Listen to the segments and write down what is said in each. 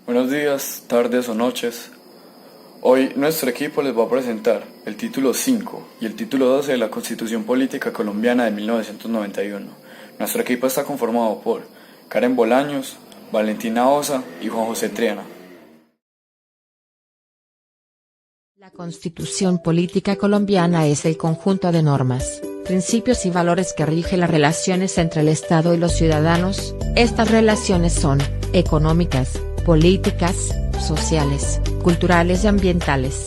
Buenos días, tardes o noches. Hoy nuestro equipo les va a presentar el título 5 y el título 12 de la Constitución Política Colombiana de 1991. Nuestro equipo está conformado por Karen Bolaños, Valentina Osa y Juan José Triana. La Constitución Política Colombiana es el conjunto de normas, principios y valores que rige las relaciones entre el Estado y los ciudadanos. Estas relaciones son económicas, políticas, sociales, culturales y ambientales.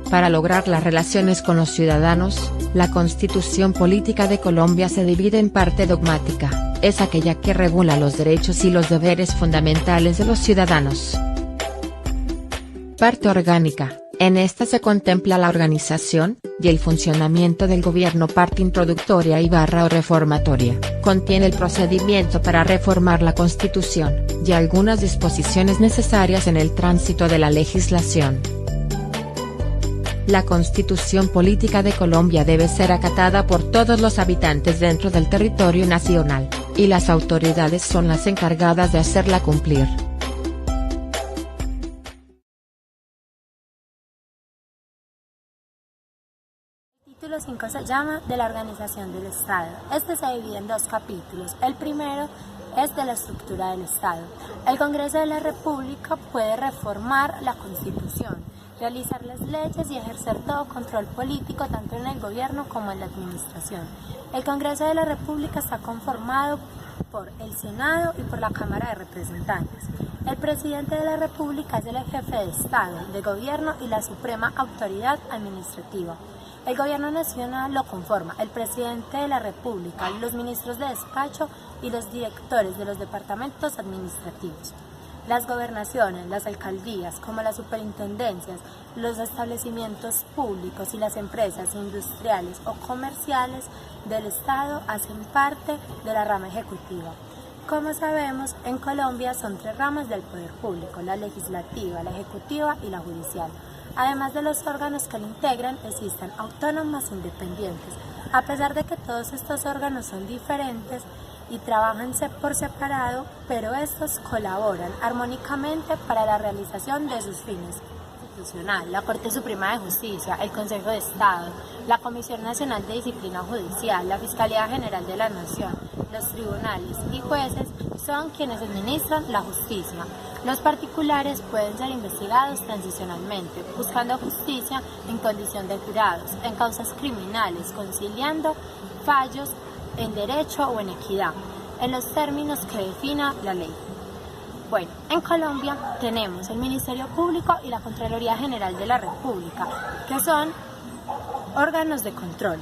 Para lograr las relaciones con los ciudadanos, la Constitución Política de Colombia se divide en parte dogmática, es aquella que regula los derechos y los deberes fundamentales de los ciudadanos. Parte orgánica, en esta se contempla la organización y el funcionamiento del gobierno. Parte introductoria o reformatoria, contiene el procedimiento para reformar la Constitución, y algunas disposiciones necesarias en el tránsito de la legislación. La Constitución Política de Colombia debe ser acatada por todos los habitantes dentro del territorio nacional, y las autoridades son las encargadas de hacerla cumplir. El título 5 se llama de la organización del Estado. Este se divide en dos capítulos. El primero es de la estructura del Estado. El Congreso de la República puede reformar la Constitución, realizar las leyes y ejercer todo control político tanto en el gobierno como en la administración. El Congreso de la República está conformado por el Senado y por la Cámara de Representantes. El presidente de la República es el jefe de Estado, de gobierno y la suprema autoridad administrativa. El gobierno nacional lo conforma el presidente de la República, los ministros de despacho y los directores de los departamentos administrativos. Las gobernaciones, las alcaldías, como las superintendencias, los establecimientos públicos y las empresas industriales o comerciales del Estado hacen parte de la rama ejecutiva. Como sabemos, en Colombia son tres ramas del poder público: la legislativa, la ejecutiva y la judicial. Además de los órganos que lo integran, existen autónomas e independientes. A pesar de que todos estos órganos son diferentes y trabajan por separado, pero estos colaboran armónicamente para la realización de sus fines. La Corte Suprema de Justicia, el Consejo de Estado, la Comisión Nacional de Disciplina Judicial, la Fiscalía General de la Nación, los tribunales y jueces son quienes administran la justicia. Los particulares pueden ser investigados transicionalmente, buscando justicia en condición de jurados, en causas criminales, conciliando fallos en derecho o en equidad, en los términos que defina la ley. Bueno, en Colombia tenemos el Ministerio Público y la Contraloría General de la República, que son órganos de control.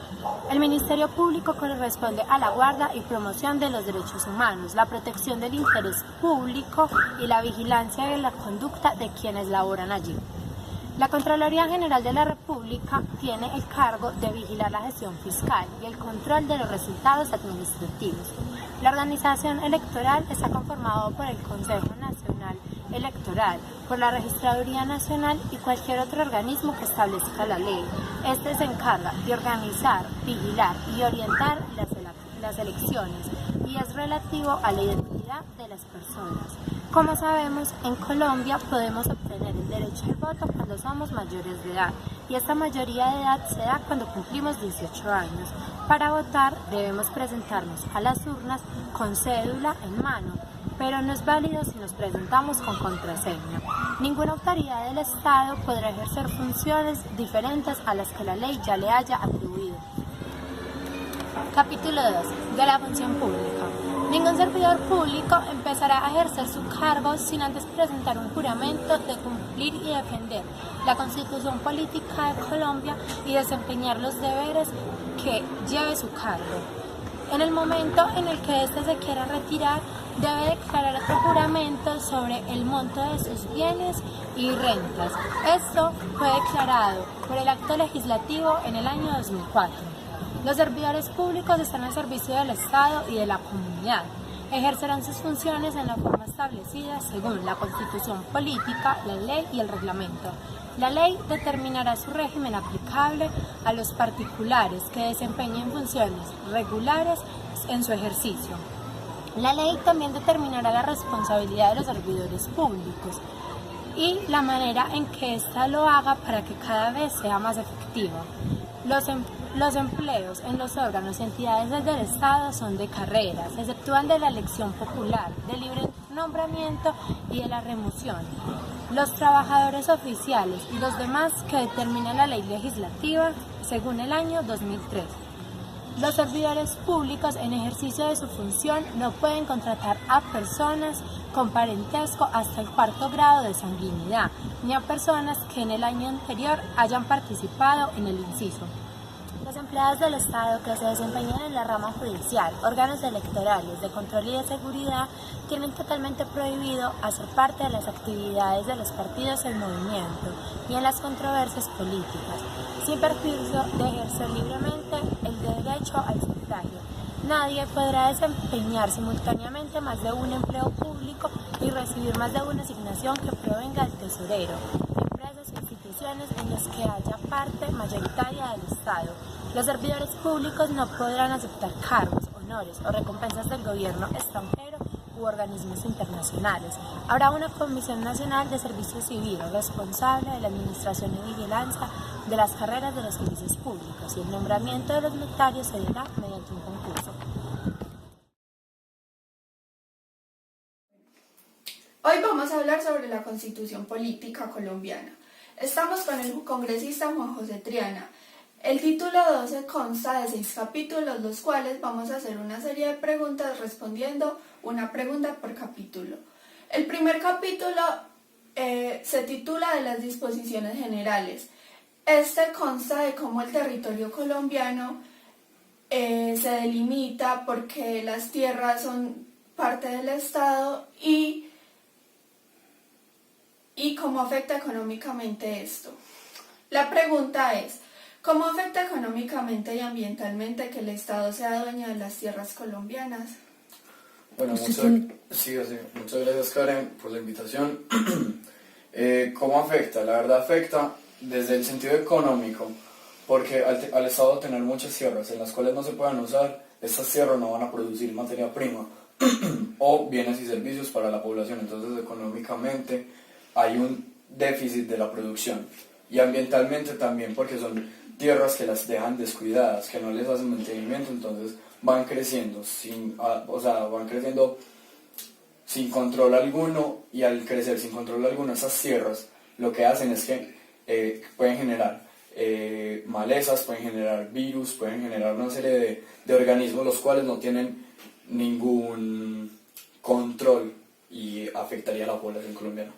El Ministerio Público corresponde a la guarda y promoción de los derechos humanos, la protección del interés público y la vigilancia de la conducta de quienes laboran allí. La Contraloría General de la República tiene el cargo de vigilar la gestión fiscal y el control de los resultados administrativos. La organización electoral está conformada por el Consejo Nacional Electoral, por la Registraduría Nacional y cualquier otro organismo que establezca la ley. Este se encarga de organizar, vigilar y orientar las elecciones y es relativo a la identidad de las personas. Como sabemos, en Colombia podemos obtener el derecho al voto cuando somos mayores de edad, y esta mayoría de edad se da cuando cumplimos 18 años. Para votar debemos presentarnos a las urnas con cédula en mano, pero no es válido si nos presentamos con contraseña. Ninguna autoridad del Estado podrá ejercer funciones diferentes a las que la ley ya le haya atribuido. Capítulo 2. De la función pública. Ningún servidor público empezará a ejercer su cargo sin antes presentar un juramento de cumplir y defender la Constitución Política de Colombia y desempeñar los deberes que lleve su cargo. En el momento en el que éste se quiera retirar, debe declarar otro juramento sobre el monto de sus bienes y rentas. Esto fue declarado por el acto legislativo en el año 2004. Los servidores públicos están al servicio del Estado y de la comunidad. Ejercerán sus funciones en la forma establecida según la Constitución Política, la ley y el reglamento. La ley determinará su régimen aplicable a los particulares que desempeñen funciones regulares en su ejercicio. La ley también determinará la responsabilidad de los servidores públicos y la manera en que ésta lo haga para que cada vez sea más efectiva. Los empleos en los órganos y entidades del Estado son de carrera, se exceptúan de la elección popular, del libre nombramiento y de la remoción. Los trabajadores oficiales y los demás que determina la ley legislativa según el año 2003. Los servidores públicos en ejercicio de su función no pueden contratar a personas con parentesco hasta el 4º grado de sanguinidad, ni a personas que en el año anterior hayan participado en el inciso. Los empleados del Estado que se desempeñan en la rama judicial, órganos electorales, de control y de seguridad, tienen totalmente prohibido hacer parte de las actividades de los partidos en movimiento y en las controversias políticas, sin perjuicio de ejercer libremente el derecho al sufragio. Nadie podrá desempeñar simultáneamente más de un empleo público y recibir más de una asignación que provenga del tesorero, empresas e instituciones en las que haya parte mayoritaria del Estado. Los servidores públicos no podrán aceptar cargos, honores o recompensas del gobierno extranjero u organismos internacionales. Habrá una Comisión Nacional de Servicio Civil responsable de la administración y vigilancia de las carreras de los servicios públicos y el nombramiento de los notarios se dará mediante un concurso. Hoy vamos a hablar sobre la Constitución Política Colombiana. Estamos con el congresista Juan José Triana. El título 12 consta de 6 capítulos, los cuales vamos a hacer una serie de preguntas respondiendo una pregunta por capítulo. El primer capítulo se titula de las disposiciones generales. Este consta de cómo el territorio colombiano se delimita porque las tierras son parte del Estado y cómo afecta económicamente esto. La pregunta es, ¿cómo afecta económicamente y ambientalmente que el Estado sea dueño de las tierras colombianas? Bueno, muchas gracias Karen por la invitación. ¿Cómo afecta? La verdad afecta desde el sentido económico, porque al Estado tener muchas tierras en las cuales no se puedan usar, estas tierras no van a producir materia prima o bienes y servicios para la población, entonces económicamente hay un déficit de la producción. Y ambientalmente también, porque son tierras que las dejan descuidadas, que no les hacen mantenimiento, entonces van creciendo sin control alguno, y al crecer sin control alguno esas tierras lo que hacen es que pueden generar malezas, pueden generar virus, pueden generar una serie de organismos los cuales no tienen ningún control y afectaría a la población colombiana.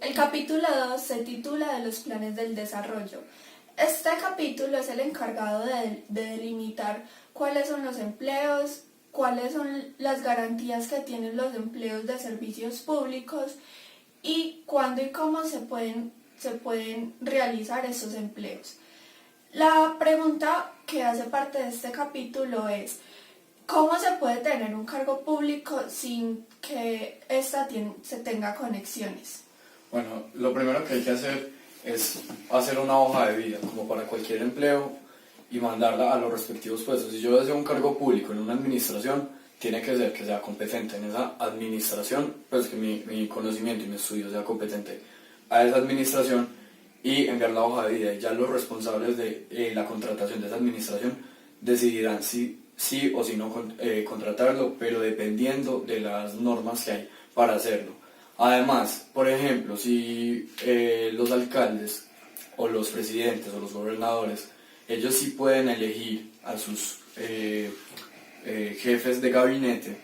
El capítulo 2 se titula de los planes del desarrollo. Este capítulo es el encargado de delimitar cuáles son los empleos, cuáles son las garantías que tienen los empleos de servicios públicos y cuándo y cómo se pueden realizar esos empleos. La pregunta que hace parte de este capítulo es, ¿cómo se puede tener un cargo público sin que ésta se tenga conexiones? Bueno, lo primero que hay que hacer es hacer una hoja de vida, como para cualquier empleo, y mandarla a los respectivos puestos. Si yo deseo un cargo público en una administración, tiene que ser que sea competente en esa administración, pues que mi conocimiento y mi estudio sea competente a esa administración, y enviar la hoja de vida. Y ya los responsables de la contratación de esa administración decidirán si sí o si no contratarlo, pero dependiendo de las normas que hay para hacerlo. Además, por ejemplo, si los alcaldes o los presidentes o los gobernadores, ellos sí pueden elegir a sus jefes de gabinete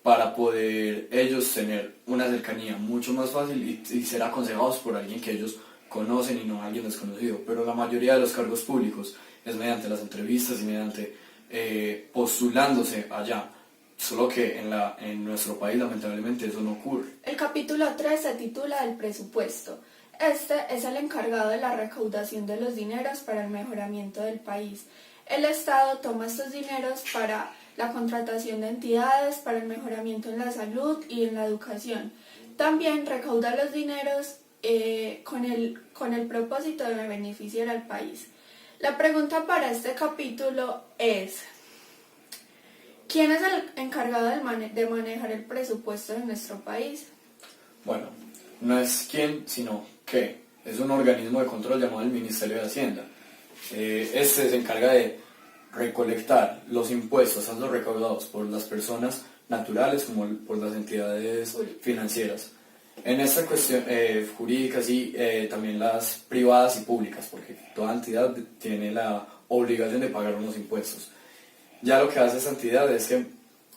para poder ellos tener una cercanía mucho más fácil y ser aconsejados por alguien que ellos conocen y no alguien desconocido. Pero la mayoría de los cargos públicos es mediante las entrevistas y mediante postulándose allá. Solo que en nuestro país lamentablemente eso no ocurre. El capítulo 3 se titula del presupuesto. Este es el encargado de la recaudación de los dineros para el mejoramiento del país. El Estado toma estos dineros para la contratación de entidades, para el mejoramiento en la salud y en la educación. También recauda los dineros con el propósito de beneficiar al país. La pregunta para este capítulo es: ¿Quién es el encargado de manejar el presupuesto de nuestro país? Bueno, no es quién, sino qué. Es un organismo de control llamado el Ministerio de Hacienda. Este se encarga de recolectar los impuestos, los recaudados por las personas naturales como por las entidades financieras. En esta cuestión jurídica, sí, también las privadas y públicas, porque toda entidad tiene la obligación de pagar unos impuestos. Ya lo que hace esta entidad es que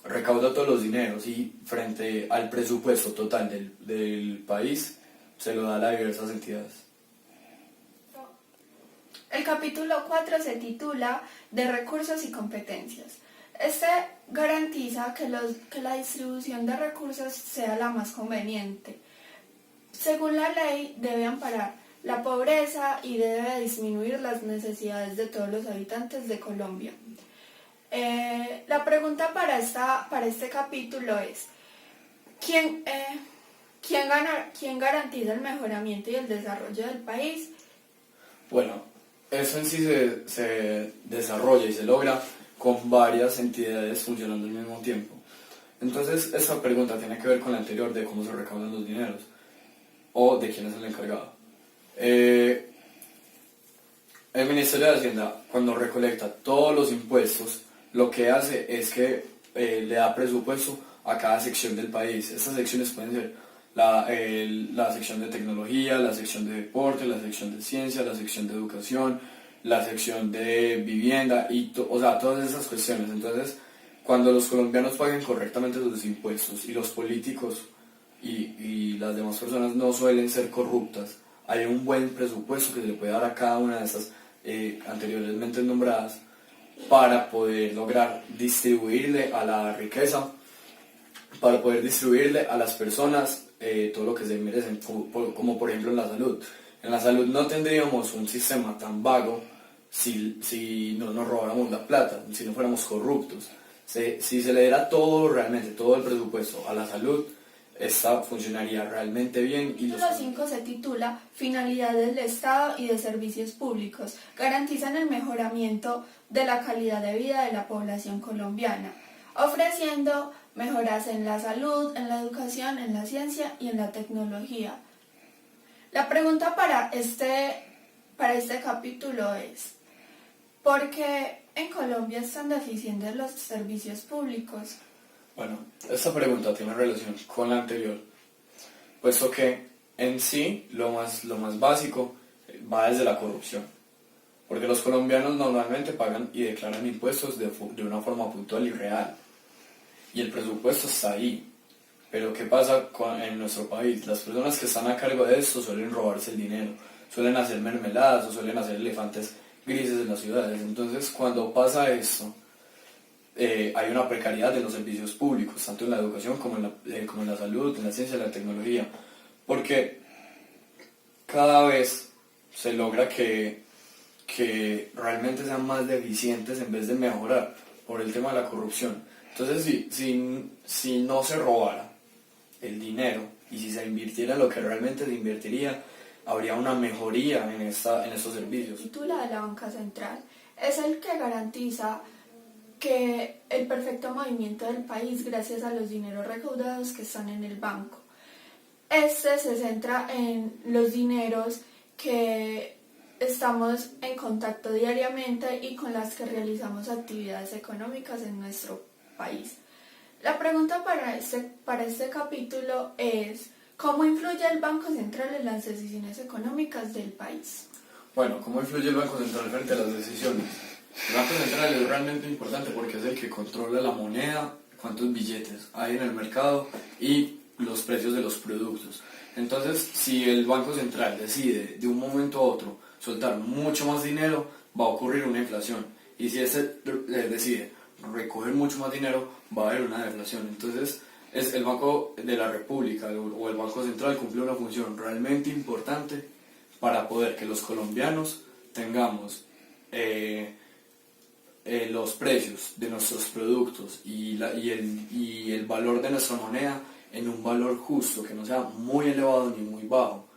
recauda todos los dineros y frente al presupuesto total del país se lo da a las diversas entidades. El capítulo 4 se titula de recursos y competencias. Este garantiza que la distribución de recursos sea la más conveniente. Según la ley, debe amparar la pobreza y debe disminuir las necesidades de todos los habitantes de Colombia. La pregunta para este capítulo es, ¿quién garantiza el mejoramiento y el desarrollo del país? Bueno, eso en sí se desarrolla y se logra con varias entidades funcionando al mismo tiempo. Entonces, esta pregunta tiene que ver con la anterior de cómo se recaudan los dineros o de quién es el encargado. El Ministerio de Hacienda, cuando recolecta todos los impuestos, lo que hace es que le da presupuesto a cada sección del país. Estas secciones pueden ser la sección de tecnología, la sección de deporte, la sección de ciencia, la sección de educación, la sección de vivienda, o sea, todas esas cuestiones. Entonces, cuando los colombianos paguen correctamente sus impuestos y los políticos y las demás personas no suelen ser corruptas, hay un buen presupuesto que se le puede dar a cada una de estas anteriormente nombradas para poder lograr distribuirle a la riqueza, para poder distribuirle a las personas todo lo que se merecen, como por ejemplo en la salud. En la salud no tendríamos un sistema tan vago si no nos robáramos la plata, si no fuéramos corruptos. Si se le diera todo, realmente todo el presupuesto a la salud, esta funcionaría realmente bien. El título 5 se titula Finalidades del Estado y de Servicios Públicos. Garantizan el mejoramiento de la calidad de vida de la población colombiana, ofreciendo mejoras en la salud, en la educación, en la ciencia y en la tecnología. La pregunta para este capítulo es, ¿por qué en Colombia están deficientes los servicios públicos? Bueno, esta pregunta tiene relación con la anterior, puesto que en sí lo más básico va desde la corrupción, porque los colombianos normalmente pagan y declaran impuestos de una forma puntual y real, y el presupuesto está ahí. Pero ¿qué pasa en nuestro país? Las personas que están a cargo de esto suelen robarse el dinero, suelen hacer mermeladas o suelen hacer elefantes grises en las ciudades. Entonces, cuando pasa esto, hay una precariedad de los servicios públicos, tanto en la educación como en la salud, en la ciencia y la tecnología, porque cada vez se logra que realmente sean más deficientes en vez de mejorar por el tema de la corrupción. Entonces, si no se robara el dinero y si se invirtiera lo que realmente se invertiría, habría una mejoría en estos servicios. El título de la banca central es el que garantiza que el perfecto movimiento del país gracias a los dineros recaudados que están en el banco. Este se centra en los dineros que estamos en contacto diariamente y con las que realizamos actividades económicas en nuestro país. La pregunta para este capítulo es, ¿cómo influye el Banco Central en las decisiones económicas del país? Bueno, ¿cómo influye el Banco Central frente a las decisiones? El Banco Central es realmente importante porque es el que controla la moneda, cuántos billetes hay en el mercado y los precios de los productos. Entonces, si el Banco Central decide de un momento a otro soltar mucho más dinero, va a ocurrir una inflación. Y si decide recoger mucho más dinero, va a haber una deflación. Entonces, el Banco de la República o el Banco Central cumple una función realmente importante para poder que los colombianos tengamos los precios de nuestros productos y el valor de nuestra moneda en un valor justo, que no sea muy elevado ni muy bajo.